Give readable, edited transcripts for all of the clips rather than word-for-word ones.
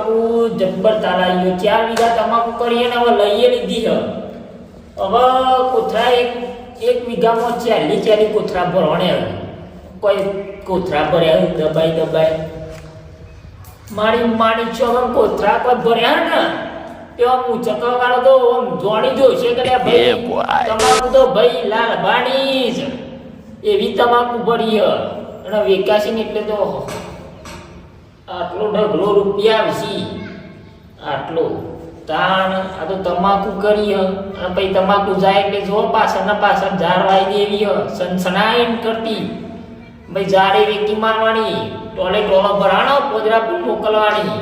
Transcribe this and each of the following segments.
તમાકુ જબ્બર તાલાયો 4 વીઘા તમાકુ કરીએ ને હવે લઈએ લીધી છે હવે કોથરા એક વીઘામાં 40 કોથરા ભરવાને કોઈ કોથરા ભર્યા દબાઈ મારી છો કોથરા કોઈ ભર્યા ને તેવા મૂચકા વાળો તો જોડી જોશે કે ભાઈ તમાકુ તો ભાઈ લાલ બાણી જ એવી તમાકુ ભરી અને વેકાશી એટલે તો આટલો ઢગલો રૂપિયા આવશે આટલો તાણ આ તો તમાકુ કરી અને પછી તમાકુ જાય એટલે જો પાછળ ઝાડ વાઈ દેવી સનસનાઈન કરતી ભાઈ ઝાડે વેકી મારવાની ટોલો ભરાણો પોદરા પણ મોકલવાની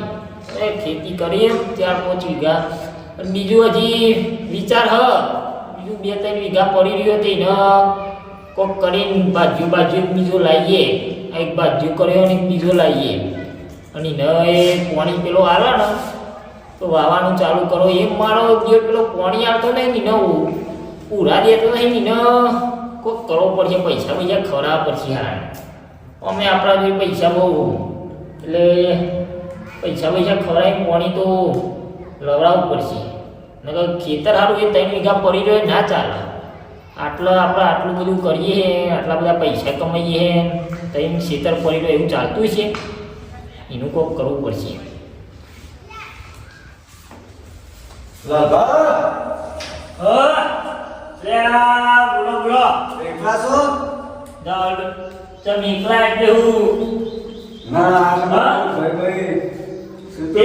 ખેતી કરીએ 4-5 વીઘા બીજું હજી વિચાર બીજું 2-3 વીઘા પડી રહ્યો તે ન કોક કરીને બાજુ બીજો લાવીએ એક બાજુ કર્યો ને બીજો લાવીએ અને ન એ પાણી પેલો આવે ને તો વાવાનું ચાલુ કરો એમ મારો જે પેલો પાણી આવતો નહીં ને પૂરા દેતો નહીં ને કોક કરવો પડશે પૈસા ખરા પડશે હા અમે આપણા જોઈ પૈસા બહુ એટલે પૈસા ખવડાય પાણી તો લવડાવવું પડશે નકર ખેતર સારું એ 3 વીઘા પડી રહ્યો ના ચાલે આપણે આટલું બધું કરીએ આટલા બધા પૈસા કમાઈએ તો એમ ખેતર પડી રહ્યો એવું ચાલતું છે એનું કોક કરવું પડશે બોલો એકલા છો તમે એકલા એટલે હું ભાઈ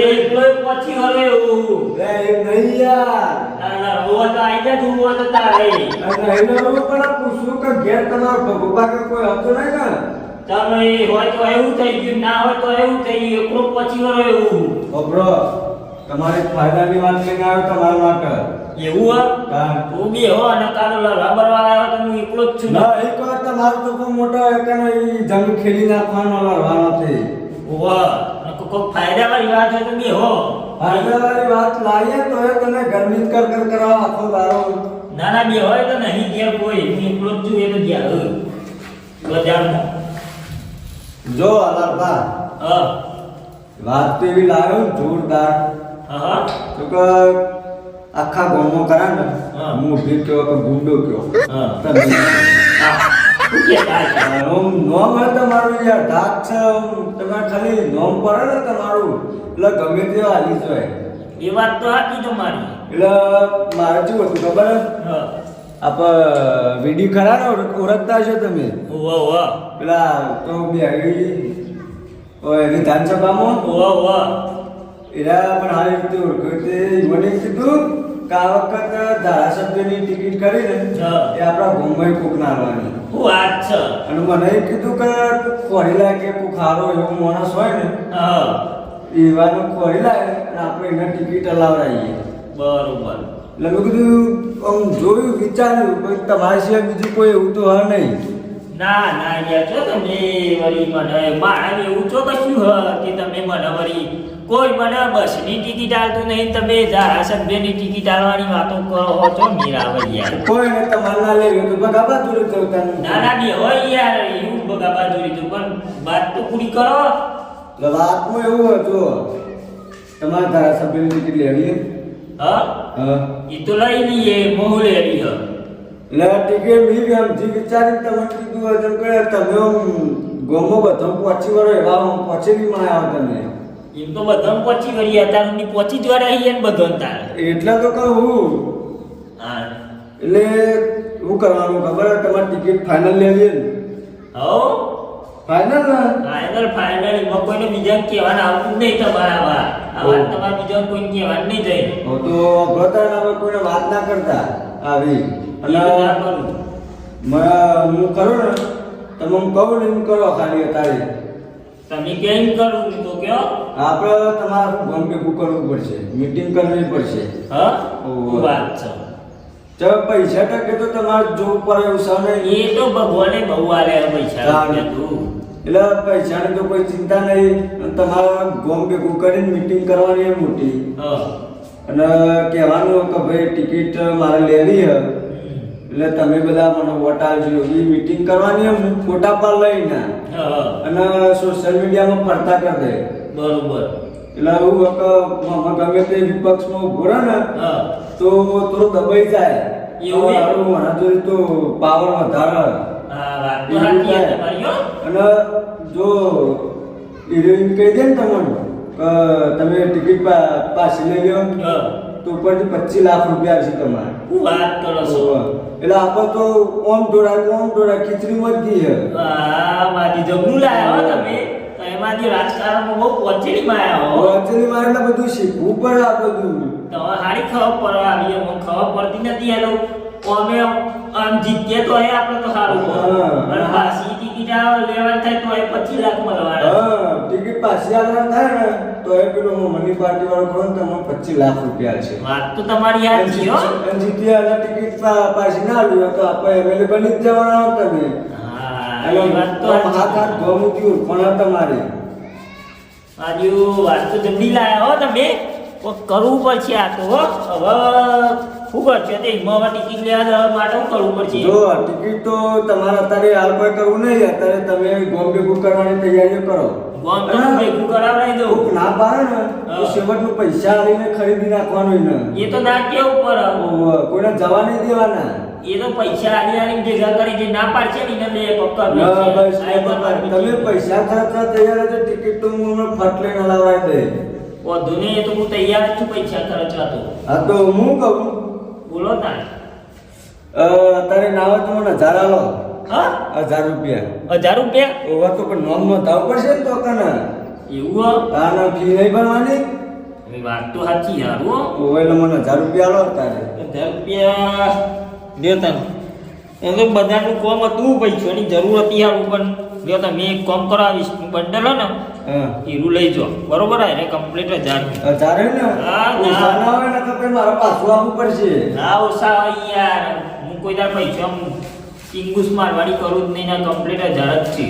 એકલો પછી હવે હું નહીં યાર ના રોવા તો આઈ જા તું તો તારે નહીં પણ પૂછું કે ઘેર તમારો ભગવા કે કોઈ હતો નહીં ને તમે હોય તો એવું થઈ ગયું ના હોય તો એવું થઈ ગયું એકલો પછી વરો એવું બરો તમારી ફાયદાની વાત લઈને આવ્યો તમારા માટે એવું તું બી હો અને કાલો રબર વાળા આવ્યો તો હું એકલો જ છું ના એક વાર તમારો તો કોઈ મોટો કે જમીન ખેડી નાખવાનો લડવાનો છે ઓવા કોઈ ફાયદા વાળી વાત હોય તો બી હો ફાયદા વાળી વાત લાવીએ તો એ તને ગરમી કર કરાવો આખો દારો ના બી હોય તો નહીં ગયા કોઈ હું એકલો જ છું એ તો ગયા બજારમાં જો અલારબા વાત તો એવી લાવ્યો જોરદાર તો કે આખા ગામમાં કરા ને મોઢી કયો કે ગુંડો કયો તમે નોમ હોય તમારું યાર ધાક છે તમે ખાલી નોમ પડે ને તમારું એટલે ગમે તે હાલી જાય એ વાત તો સાચી તમારી એટલે મારે શું હતું ખબર આપ વિડીયો ખરા ને ઓળખતા છો તમે પેલા તો બે આવી વિધાનસભામાં એરા પણ હાલ રીતે ઓળખ્યો તે મને કીધું કે આ વખત ધારાસભ્યની ટિકિટ કરીને એ આપણા ભૂમિ કોક નારવાની વાત છે અને મને કીધું કે ખોરીલા કે કોક હારો એવો માણસ હોય ને એવાનો ખોરીલા અને આપણે એને ટિકિટ અલાવડાવીએ બરોબર એટલે મેં કીધું આમ જોયું વિચાર્યું કે તમારી સિવાય બીજું કોઈ એવું તો હા નહીં ના યાર છો તમે વળી મને મારા એવું છો કશું કે તમે મને વળી કોઈ મને બસની ટિકિટ આલતું નહીં તમે ધારાસભ્યની ટિકિટ આલવાની વાતો કરો છો મીરાવર યાર કોઈ ને તમારે ના લેવી તો બગાબા દૂર જવતા ના બી હોય યાર એવું બગાબા દૂરી તો પણ વાત તો પૂરી કરો એટલે વાતમાં એવું હતું તમારે ધારાસભ્યની ટિકિટ લેવી એ તો લઈ લઈએ મોહ લેવી એટલે ટિકિટ મી આમ જે વિચારી તમને કીધું હતું કે તમે ગોમો બધો પહોંચી વળો એવા પહોંચી બી મને આવો તમે એમ તો બધા પહોંચી વળી અત્યાર સુધી પહોંચી જ વળ્યા ને બધો તાર એટલે તો કહું હા એટલે શું કરવાનું ખબર તમારે ટિકિટ ફાઇનલ લેવી ને ફાઇનલ ફાઇનલ એમાં કોઈને બીજા કહેવાનું આવતું જ નહીં તમારા વાત તમારે બીજા કોઈને કહેવાનું નહીં જાય તો બ્રતાના કોઈને વાત ના કરતા આવી અને હું કરું ને તમે હું કહું ને એમ કરો ખાલી અત્યારે તમે કેમ કરું તો કયો આપણે તમારે ફોન ભેગું કરવું પડશે મીટિંગ કરવી પડશે વાત છે તો પૈસા ટકે તો તમારે જોવું પડે એવું છે ને એ તો ભગવાને બહુ આલે પૈસા એટલે પૈસાની તો કોઈ ચિંતા નહીં તમારે ગોમ ભેગું કરીને મીટિંગ કરવાની મોટી અને કહેવાનું કે ભાઈ ટિકિટ મારે લેવી છે એટલે તમે બધા મને વોટ આપજો એ મીટિંગ કરવાની ફોટા પર લઈને અને સોશિયલ મીડિયામાં ફરતા કરી દે બરોબર એટલે હું ગમે તે વિપક્ષમાં ઉભો રહે ને હા તો થોડો દબાઈ જાય એવું એમ? હારું મારા જોડે તો પાવર વધારે હા વાત તો સાચી છે તમારી હો. અને જો હિરોઈન કહી દે ને તમને કે તમે ટિકિટ પાછી લઈ લો હા તો ઉપરથી 25 લાખ રૂપિયા આવશે તમારે શું વાત કરો છો એટલે આપણે તો ઓમ દોડા ખીચડીમાં જ ગઈ હે મારી જબરું લાયા હો તમે તો એમાંથી રાજકારણમાં બહુ પહોંચેલી આયા હો એકચ્યુઅલી મારે એટલે બધું શીખવું પડે આ બધું તમે હારી ખબર પડવા આવી મને ખબર પડતી નથી એ લોકો અમે આમ જીતીએ તો એ આપણે તો સારું હા. અને પાછી ટિકિટ લેવાની થાય તો એ 25 લાખ મળવાના હા ટિકિટ પાછી આવવાનું થાય ને તો એ પેલો મની પાર્ટી વાળો કોણ તમને 25 લાખ રૂપિયા છે વાત તો તમારી યાદ છે હો જીતી અને ટિકિટ પાછી ના આવી તો આપણે એમએલએ બની જ જવાના હો તમે હા એ વાત તો હાથ ધોમુતી પણ તમારે આજુ વાત તો જબરી લાયા હો તમે કોક કરવું પડશે આ તો હો હવે શું કરશે તે હિમાવા ટિકિટ લેવા માટે શું કરવું પડશે જો ટિકિટ તો તમારે અત્યારે હાલ કોઈ કરવું નહીં અત્યારે તમે ગોમ ભેગું કરવાની તૈયારીઓ કરો ગોમ તો હું ભેગું કરાવડાવી દઉં કોક ના પાડે ને તો હા. સેવટનું પૈસા આવીને ખરીદી નાખવાનું ને એ તો ના કેવું પર કોઈને જવા નહીં દેવાના એ તો પૈસા આલી ભેગા કરી જે ના પાડશે ને એને બે પક્કા ના બસ એ બતા તમે પૈસા ખર્ચવા તૈયાર છો ટિકિટ તો હું હમણાં ફટ લઈને લાવડાવી દે વધુ ને એ તો હું તૈયાર જ છું પૈસા ખર્ચવા તો હા તો હું કહું બોલો તાર અત્યારે નાવે તો મને 1000 આલો હા 1000 રૂપિયા 1000 રૂપિયા ઓવા તો પણ નોમ નોંધાવ પડશે ને તો કને એવું હો તાના ફી નહીં ભરવાની હવે વાત તો સાચી હારું હો ઓવે એટલે મને 1000 રૂપિયા આલો તારે 1000 રૂપિયા દે તને એમ તો બધાનું કોમ હતું પૈસાની જરૂર હતી હારું પણ જો તમે એક કામ કરાવીશ બંડલ હો ને હા હીરું લઈ જાઓ બરોબર આ એને કમ્પ્લીટ 1000 1000 હે ને હા, ના. ઓછા ના હોય ને તો પછી મારે પાછું આપવું પડશે ના ઓછા હોય યાર હું કોઈ દાડ પૈસા આમ ચિંગુસ મારવાડી કરું જ નહીં ના કમ્પ્લીટ 1000 જ છે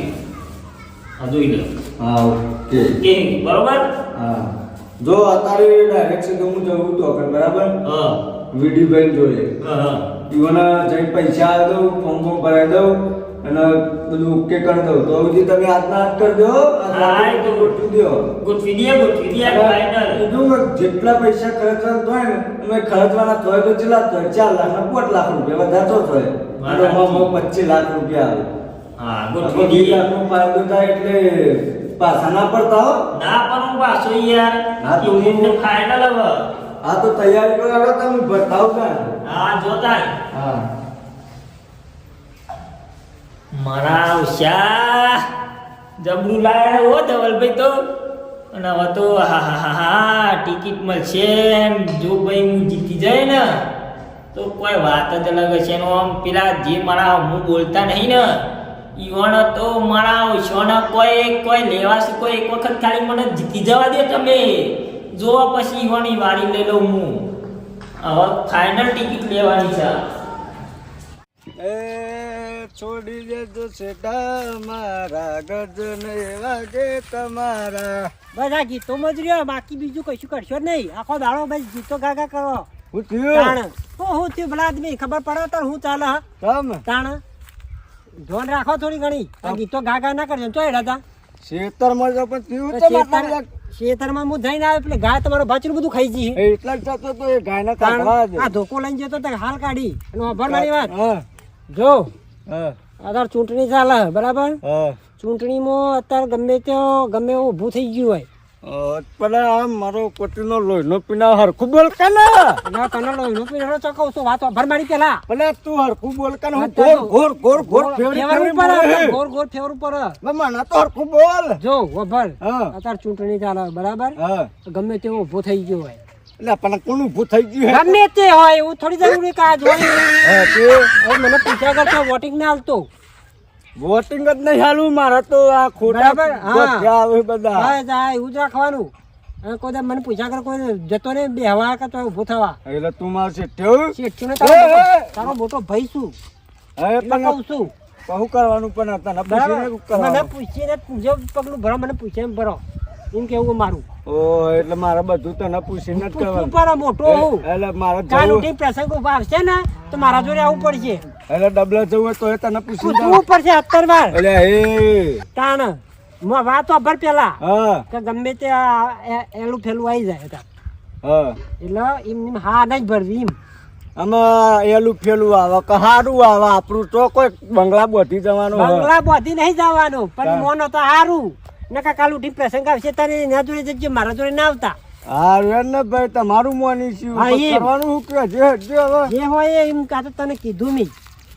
આ જોઈ લો હા ઓકે કે બરોબર હા જો અત્યારે ડાયરેક્ટ સીધું હું જવું તો કર બરાબર હા વિડીયો બેન જોડે હા ઈવન જઈને પૈસા આપી દઉં ફોર્મ ભરાઈ દઉં અને બધું ઓકે કરી દઉં તો હજી તમે હાથના હાથ કરી દો હા, એ તો ગોઠવી દો ગોઠવી દે ફાઈનલ કીધું જેટલા પૈસા ખર્ચવાના થાય ને તમે ખર્ચવાના થાય તો કેટલા થાય 4 લાખ ને 5 લાખ રૂપિયા વધારે તો થાય વાત અને એમાં 25 લાખ રૂપિયા આવે હા તો ગોઠવી 20 દે લાખનો ફાયદો થાય એટલે પાછા ના પડતા હો ના પણ હું પાછો યાર હા, તો હું- ઇવેન્ટ ફાઈનલ હવે હા તો તૈયારી કરાવો તમે બતાવ કા હા જોતા હા મારા ઉષા જબરું લાયા હો ધવલભાઈ તો અને હવે તો હા હા હા હા ટિકિટ મળશે ને જો ભાઈ હું જીતી જાય ને તો કોઈ વાત જ અલગ હશે એનો આમ પેલા જે મારા હું બોલતા નહીં ને ઈવણ તો મારા ઉષાના કોઈ લેવાશે કોઈ એક વખત ખાલી મને જીતી જવા દે તમે જોવા પછી ઈવણની વારી લઈ લઉં હું હવે ફાઇનલ ટિકિટ લેવાની છે એ છોડી દેજો સેટા મારા ગર્જન વાગે તમારા બસ આ ગીતો માં જ રહ્યો બાકી બીજું કશું કરશો જ નહીં આખો દાડો બસ ગીતો ગાગા કરો હું થયું તાણ હું થયું ભલા આદમી ખબર પડે તો હું ચાલે હા તમ તાણ ધોન રાખો થોડી ઘણી આ ગીતો ગાગા ના કરજો તો એડા તા શેતરમાં જો પણ થયું તો મારા ખેતરમાં હું જઈને આવ્યો એટલે ગાય તમારો બાચરું બધું ખાઈ જઈ એટલા જ જતો તો એ ગાયના કાઢવા દે આ ધોકો લઈને જતો તો હાલ કાઢી અને અભર મારી વાત હા જો હા અત્યારે ચૂંટણી ચાલે બરાબર હા ચૂંટણીમાં અત્યારે ગમે એવું ઊભું થઈ ગયું હોય પેલા આમ મારો કોટીનો લોહીનો પીના હરખું બોલ કે ને ના તને લોહીનો પીરો ચકવ છું વાત અભર મારી પેલા પેલા તું હરખું બોલ કે હું ગોર ગોર ગોર ફેવરું પડે ગોર ગોર ફેવરું પડે મને તો હરખું બોલ જો વભર હા અત્યારે ચૂંટણી ચાલે બરાબર હા ગમે તેવો ઊભો થઈ ગયો હોય એટલે પણ કોનું ઊભું થઈ ગયું હે ગમે તે હોય એવું થોડી જરૂરી કાજ હોય હા તે હવે મને પૂછ્યા કરતો વોટિંગ ના હાલતો વોટિંગ જ નહીં હાલું મારા તો આ ખોટા બરાબર, હા. ગોઠિયા આવે બધા હા જા એવું જ રાખવાનું અને કોઈ દાડો મને પૂછ્યા કર કોઈ જતો ને બેહવા કે તો ઊભો થવા એટલે તું માર શેઠ્યો શેઠું ને એ! તારો મોટો ભાઈ છું હવે એટલે પણ કહું છું કહું કરવાનું પણ તને બરાબર પૂછીને મને કરવાનું પૂછીને જો પગલું ભરો મને પૂછે એમ ભરો એમ કેવું મારું ઓ એટલે મારે બધું તને પૂછીને જ પૂછવું કરવાનું પડે મોટો હું એટલે મારે કાલ જવું ઉઠી પ્રસંગ ઉભા આવશે ને તો મારા જોડે આવવું પડશે એટલે ડબલા જવું હોય તો એ તને પૂછીને પૂછવું જવાનું. પડશે 70 વાર એટલે એ તાણ વાત વાપર પેલા હા કે ગમે તે એલું ફેલું આવી જાય હતા હા એટલે એમ હા નહીં ભરવી એમ આમાં એલું ફેલું આવે કે હારું આવે આપણું તો કોઈ બંગલા બોધી જવાનું હોય. બંગલા બોધી નહીં જવાનું પણ હા. મોનો તો હારું નકા કાલ ઉઠી પ્રસંગ આવશે તારે એના જોડે જજો મારા જોડે ના આવતા હારું ને ભાઈ તમારું મોનીશું હા, પણ એમ. કરવાનું શું કે જે હજુ હવે જે હોય એમ કાં તો તને કીધું નહીં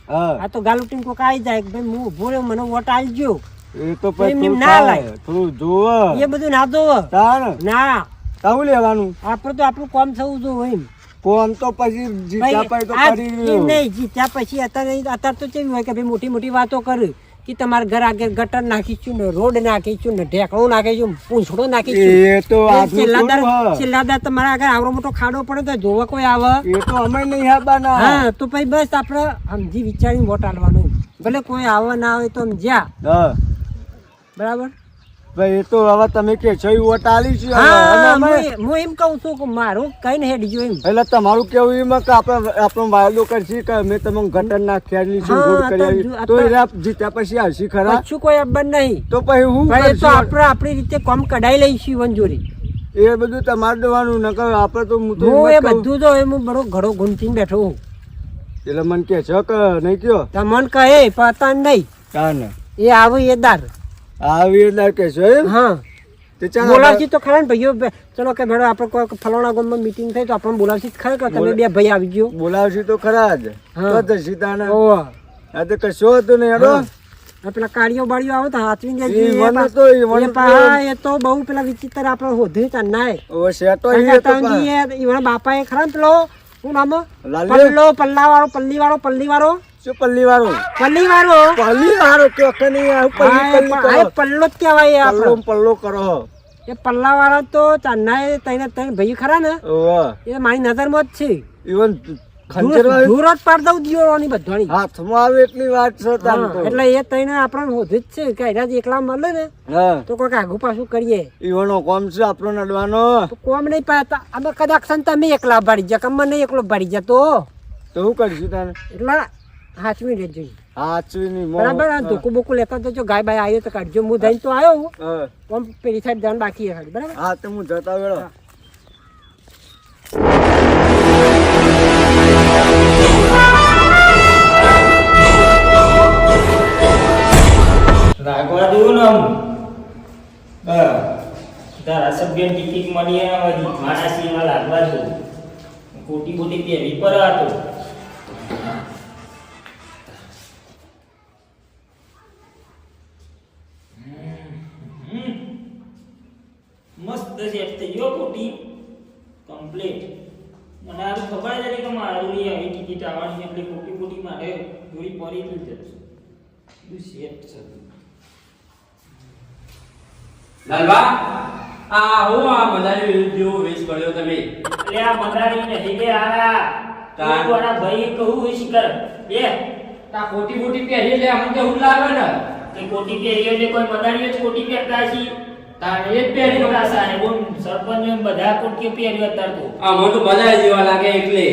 હા આ તો ગાલ ઉઠીને કોક આવી જાય કે ભાઈ હું ઉભો રહ્યો મને વોટ આલજો એ તો પછી એમ તું ના થાય. લાય. તું જોવે એ બધું ના જોવે તાણ ના તાવું લેવાનું આપણે તો આપણું કામ થવું જોઈએ એમ કોમ તો પછી જીત્યા પછી તો આજ કરી એમ રહ્યો. નહીં જીત્યા પછી અત્યારે તો કેવું હોય કે ભાઈ મોટી મોટી વાતો કરે કે તમારા ઘર આગળ ગટર નાખીશું ને રોડ નાખીશું ને ઢેકણું નાખીશું પૂંછડો નાખીશું એ તો આજનું થોડું હા. છેલ્લા તમારા આગળ આવડો મોટો ખાડો પડે તો જોવા કોઈ આવે એ તો અમે નહીં હાબાના હા તો પછી બસ આપણે સમજી વિચારીને વોટ આલવાનું ભલે કોઈ આવે ના આવે તો સમજ્યા હા બરાબર ભાઈ એ તો હવે તમે કે છો ઈ વોટ આલી છે હવે. અને હા અમે હું એમ કહું છું કે મારું કઈ ને હેડી જો એમ એટલે તમારું કેવું એમાં કે આપણો વાયદો કરશી કે અમે તમને ગટર નાખ્યા છે હા, રોડ તો કર્યા તો એ જીત્યા પછી આવશી ખરા કશું કોઈ અબ્બર નહીં તો પછી હું પણ એ તો કરશું? આપણે આપણી રીતે કોમ કઢાઈ લઈશું વંજોરી એ બધું તમારે દેવાનું નકર આપણે તો હું તો હું એમ જ એ કહું. બધું તો એમ બરો ઘડો ઘૂમતીને બેઠો હું એટલે મને કે છે કે નહીં કયો તમને કહે પતા નહીં કાને એ આવે એ દાર આવી એટલે કે છો એમ હા તે ચાલ બોલાવશી તો ખરા ને ભાઈઓ ચલો કે ભેડો આપણે કોઈ ફલાણા ગામમાં મીટિંગ થઈ તો આપણને બોલાવશી જ ખરા કે તમે બે ભાઈ આવી ગયો બોલાવશી તો ખરા જ હા. તો જશી તાને ઓહો. આ તો કશો હતું નહીં હેડો આ પેલા કાળીઓ બાળીઓ આવે તો હાથવી ઈ દેજો મને તો ઈ મને તો- એ તો બહુ પેલા વિચિત્ર આપણે હોધી તા નાય ઓ શેટો ઈ તો ઈવના બાપા એ ખરા ને પેલો શું નામ લાલ્યો? પલ્લી વાળો શું પલ્લી વાળો પલ્લી વાળો પલ્લી વાળો કે કે નહીં આ પલ્લી પલ્લી આ કરો પલ્લો જ કહેવાય એ પલ્લો આપણો પલ્લો કરો એ પલ્લા વાળા તો ચાંદના ત્રણ ભાઈ ખરા ને ઓવા એ મારી નજરમાં જ છે ઈવન ખંજર વાળી દૂર જ પાડ દઉં દિયોની બધાની હાથમાં આવે એટલી વાત છે તાન હા, તો એટલે એ તઈને આપણને હોધી જ છે કે એના જ એકલા મળે ને હા તો કોઈક આગુ પાછું કરીએ ઈવનો કોમ છે આપણો નડવાનો તો કોમ નહીં પાતા અમે કદાચ છે ને તમે એકલા ભાડી જા કમ નહીં એકલો ભાડી જતો તો શું કરીશું તાને એટલે હાચવી રહેજો હાચવીની મો બરાબર આ ધોકું બોકું લેતા જજો ગાય બાય આવ્યો તો કાઢજો હું જઈને તો આવ્યો હું હા આમ પેલી સાઈડ જવાનું બાકી છે ખાલી, બરાબર હા તો હું જતા વેળો રાખવા દેવું ને આમ ધારાસભ્ય ટિકિટ મળી આવે મારા સિંહમાં લાગવા દો ખોટી ખોટી પહેરી પર હતો મસ્ત સેટ થઈ ગયો ખોટી કમ્પ્લીટ મને આ ખબર જ હતી કે મારું આવી ટિકિટ આવવાની એટલે ખોટી ખોટી મારે જોડી પડી જ જશે બધું સેટ છે લાલબા આ હું આ મદારી જેવો વેશ કર્યો તમે એટલે આ મદારી નહીં લે આરા તાન. તું આના ભાઈ કહું શિકર બે આ ખોટી ખોટી પહેરી લે અમને કેવું લાગે ને કે કોટી પહેર્યો એટલે કોઈ મદારીઓ જ કોટી પહેરતા છે તારે એ જ પહેરી પહેરેલા સાને બોલ સરપંચ ને બધા કોટી પહેર્યો અત્યારે તો આ મને તો બધા જેવા લાગે એટલે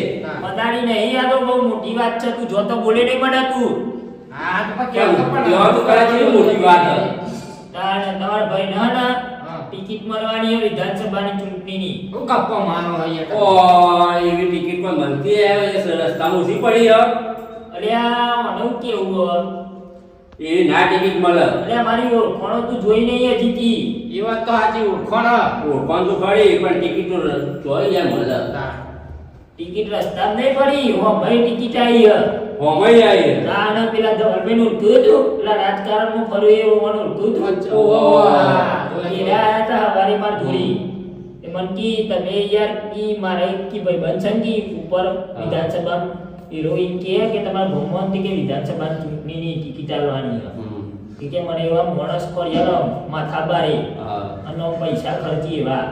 મદારી નહીં આ તો બહુ મોટી વાત છે તું જો તો બોલે નહીં પડે તું હા તો કેમ કેવા તો કરે છે મોટી વાત છે. તારે તમારા ભાઈ ના ટિકિટ મળવાની હોય વિધાનસભાની ચૂંટણીની હું ગપ્પા મારો અહીંયા ઓ એવી ટિકિટ કોઈ મળતી આવે છે રસ્તામાં ઊભી પડી હ અરે આ મને કેવું હો? એવી ના ટિકિટ મળે અરે મારી ઓળખાણો તું જોઈ નહીં જીતી એ વાત તો સાચી ઓળખોણ ઓળખાણ તો ખરી પણ ટિકિટ તો જોઈ જાય મળે ટિકિટ રસ્તા નહીં પડી હો ભાઈ ટિકિટ આવી હે હોમઈ આવી ના પેલા ધર્મેન ઉઠતું હતું પેલા રાજકારણમાં ફરું એ હોવાનું ઉઠતું હતું ઓહો. એરા આયા હતા હવારે માર જોઈ એ મન કી તમે યાર કી મારે કી ભાઈ બંસંગી ઉપર વિધાનસભા હિરોઈન કે તમારા ભગવાન કે વિધાનસભા ચૂંટણીની ટિકિટ આલવાની છે કે મને એવા માણસ કર્યા માથા બારે અને પૈસા ખર્ચી એવા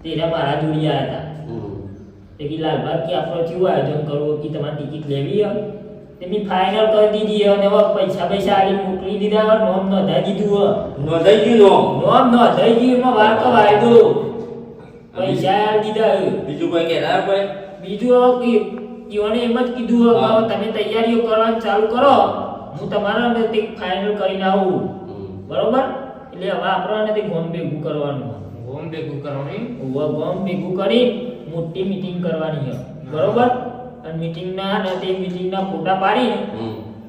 તેના મારા જોડી આવ્યા હતા તે કે લાલબાગ કે આપણે કેવું આયોજન કરવું કે તમારે ટિકિટ લેવી હે તેની ફાઇનલ કરી દીધી હે અને હવે પૈસા આલી મોકલી દીધા હવે નોમ નોંધાઈ દીધું હે નોંધાઈ ગયું નોમ નોંધાઈ ગયું એમાં વાર તો વાયદો પૈસા આલી દીધા હે બીજું કોઈ કહેતા કોઈ બીજું હવે કીઓને એમ જ કીધું હે કે હવે તમે તૈયારીઓ કરવાનું ચાલુ કરો હું તમારા તે ફાઇનલ કરીને આવું બરોબર એટલે હવે આપણે તે ગોમ ભેગું કરવાનું ગોમ ભેગું કરવાનું એમ? ગોમ ભેગું કરી મોટી મીટિંગ કરવાની છે બરોબર અને મીટિંગના ને તે મીટિંગના ફોટા પાડીને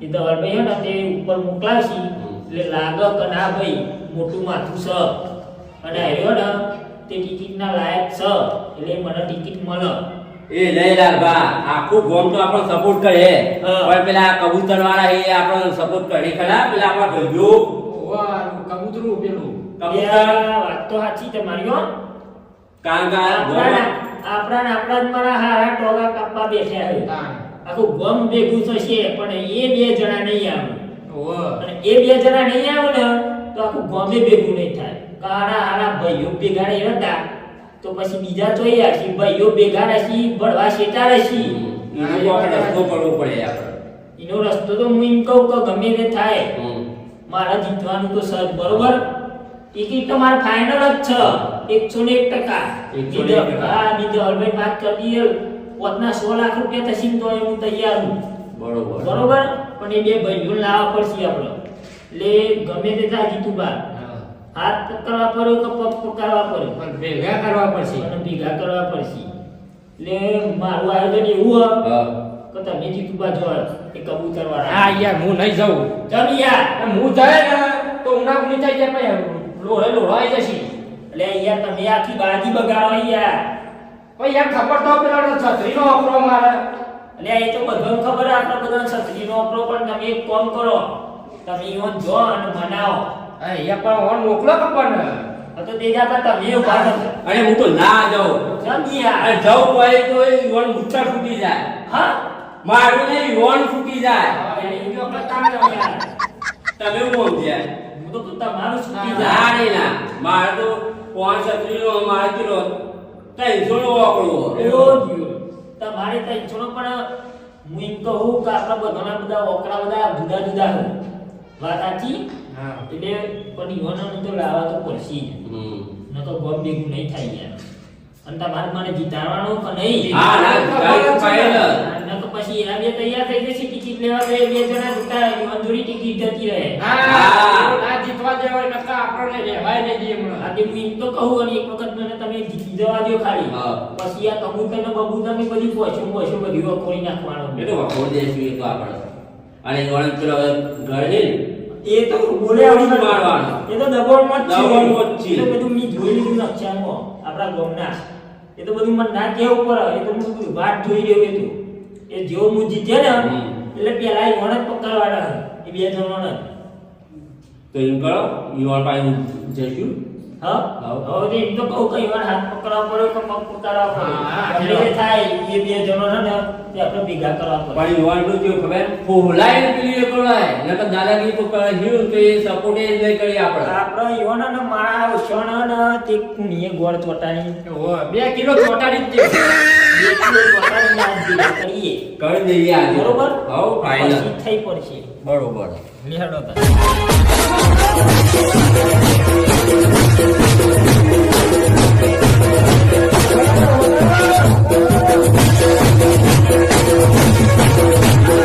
એ ધવલભાઈ હે ને તે ઉપર મોકલાવશી એટલે લાગે કે ના ભાઈ મોટું માથું છે અને આવ્યો ને તે ટિકિટના લાયક છે એટલે મને ટિકિટ મળે એ લઈ લાલભા આખું ગોમ તો આપણો સપોર્ટ કરે હા. પણ પેલા કબૂતર વાળા એ આપણો સપોર્ટ કરે ખરા પેલા આપણા ભાઈઓ ઓવા, કબૂતરું પેલું. કબૂતર વાત તો સાચી તમારી હો કાંગા આપણા જ મારા હારા ટોગા કાપવા બેઠા છે તાણ. આખું ગમ ભેગું થશે પણ એ બે જણા નહીં આવે ઓવા. અને એ બે જણા નહીં આવે ને તો આખું ગમે ભેગું નહીં થાય કારા હારા ભાઈઓ ભેગા નહીં હતા તો પછી બીજા તો એ હશે ભાઈઓ ભેગા રહેશી ભણવા શેટા રહેશી એનો આપણે રસ્તો કરવો પડે આપણે એનો રસ્તો તો હું એમ કહું કે ગમે તે થાય મારા જીતવાનું તો સર બરોબર ટિકિટ તો મારે ફાઇનલ જ છે 101%. હા બીજો ઓલરેડી વાત કરી દઈએ પોતના 100 લાખ રૂપિયા થશે ને તો હું તૈયાર છું બરોબર બરોબર પણ એ બે ભાઈઓ લાવવા પડશે આપણે એટલે ગમે તે થાય જીતુબા હા. હાથ પકડવા પડ્યો કે પગ પકડવા પડ્યો પણ ભેગા કરવા પડશે. અને ભેગા કરવા પડશે એટલે મારું આયોજન એવું હ હા કે તમે જીતુબા જો એ કબૂતર હા વાળા યાર હું નહીં જાઉં. જમી યાર હું જાય ને તો ઉના ઉની થઈ જાય પછી લોહી જશે. એટલે યાર તમે આખી બાજી બગાડો યાર પછી યાર ખબર તો પેલો છત્રીનો વાપરો મારે. એટલે એ તો બધાને ખબર આપણે બધા છત્રીનો વાપરો પણ તમે એક કામ કરો તમે ઈવન જો અને મનાવો હા યાર પણ ઓન મોકલો ખબર ને. તો તે જાતા તમે ઉભા થો અને હું તો ના જાઉં જમી યાર અને જાઉં હોય તો એ યુવાન મુચ્છા ફૂટી જાય હા મારું ને યુવાન ફૂટી જાય એટલે એ જો કરતા રહો યાર તમે હું સમજ્યા હું તો તમારું છૂટી ના જાય રે ના મારે તો 5 મારે કિલો 300 નો વાપરવો તમારે તો ઈચ્છો પણ હું એમ કહું કે આપણા બધાના બધા ઓકડા બધા જુદા જુદા હોય વાત સાચી હા. એટલે પણ યુવાનોને તો લાવવા તો પડશે જ. ન તો ગમ ભેગું નહીં થાય યાર અને તમારે મને જીતાડવાનું કે નહીં હા ના ગાડી ફાઇનલ ન તો પછી એના બે તૈયાર થઈ જશે ટિકિટ લેવા બે બે જણા જૂતા યુવાન જોડી ટિકિટ જતી રહે ના જીતવા જેવો નકા આપણને રહેવાય નહીં દે હમણાં. આજે હું એમ તો કહું અને એક વખત મને તમે જીતી જવા દો ખાલી હા. પછી આ કબૂતર ને બબૂતર ને બધી પોછું બધી વખોડી નાખવાનું એ તો વખોડ દેશું એ તો આપણે અને યુવાન પેલો ઘર છે ને એ તો બોલે આવડી મારવાનો. એ તો દબાણમાં જ છે. દબાણમાં જ છે. એ તો બધું મેં જોઈ લીધું નકશામાં આપણા ગામના એ તો બધું મને ના કહેવું પડે એ તો હું બધું વાત જોઈ રહ્યો એ તો એ જેવો હું જીત્યો ને એટલે પેલા એ વણ જ પકડવાના એ બે જણોને તો એમ કરો યુવાન પાસે જઈશું હા હા. હવે એમ તો કહું કે ઈવન હાથ પકડવા પડ્યો કે પગ પકડવા હા, પડ્યો ગમે તે થાય એ બે જણોને ને તે આપણે ભેગા કરવા પડે પણ યુવાન તો કેવું ખબર ફોલાય ને પેલી એ કરાય નકર દાદાગીરી તો કરે જીવ તો એ સપોર્ટ એ નહીં કરી આપણે આપણે યુવાનોને મારા ઉછાણને તે કુણીએ ગોળ ચોટાડી ઓવા, 2 કિલો ચોટાડી જ દે. બે કિલો ચોટાડીને આ ભેગા કરીએ કરી દઈએ આજે બરોબર હવ ફાઇનલ પછી થઈ પડશે બરોબર નિહાળો